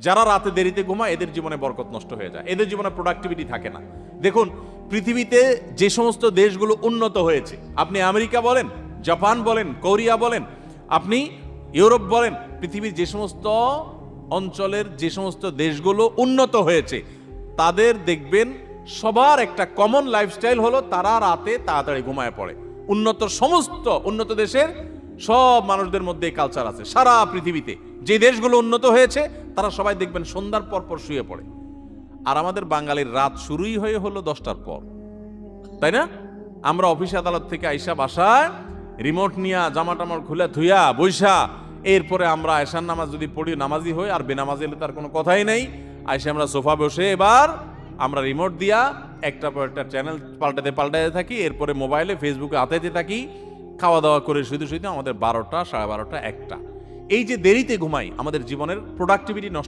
যারা রাতে দেরিতে ঘুমায় এদের জীবনে বরকত নষ্ট হয়ে যায়, এদের জীবনে প্রোডাক্টিভিটি থাকে না। দেখুন, পৃথিবীতে যে সমস্ত দেশগুলো উন্নত হয়েছে, আপনি আমেরিকা বলেন, জাপান বলেন, কোরিয়া বলেন, আপনি ইউরোপ বলেন, পৃথিবীর যে সমস্ত অঞ্চলের যে সমস্ত দেশগুলো উন্নত হয়েছে, তাদের দেখবেন সবার একটা কমন লাইফস্টাইল হলো তারা রাতে তাড়াতাড়ি ঘুমায় পড়ে। সমস্ত উন্নত দেশের সব মানুষদের মধ্যে এই কালচার আছে। সারা পৃথিবীতে যে দেশগুলো উন্নত হয়েছে তারা সবাই দেখবেন সন্ধ্যার পর পর শুয়ে পড়ে। আর আমাদের বাঙালির রাত শুরুই হয়ে হলো 10টার পর, তাই না? আমরা অফিস আদালত থেকে আইসা বাসায় রিমোট নিয়া জামা টামার খুলে ধুইয়া বৈশা, এরপরে আমরা এশার নামাজ যদি পড়ি নামাজি হই, আর বেনামাজি হলে তার কোনো কথাই নেই। আইসা আমরা সোফা বসে এবার আমরা রিমোট দিয়া একটা পর একটা চ্যানেল পাল্টাতে থাকি, এরপরে মোবাইলে ফেসবুকে হাতাইতে থাকি, খাওয়া দাওয়া করে শুইতে আমাদের 12টা, 12:30, 1টা। এই যে দেরিতে ঘুমাই, আমাদের জীবনের প্রোডাক্টিভিটি নষ্ট।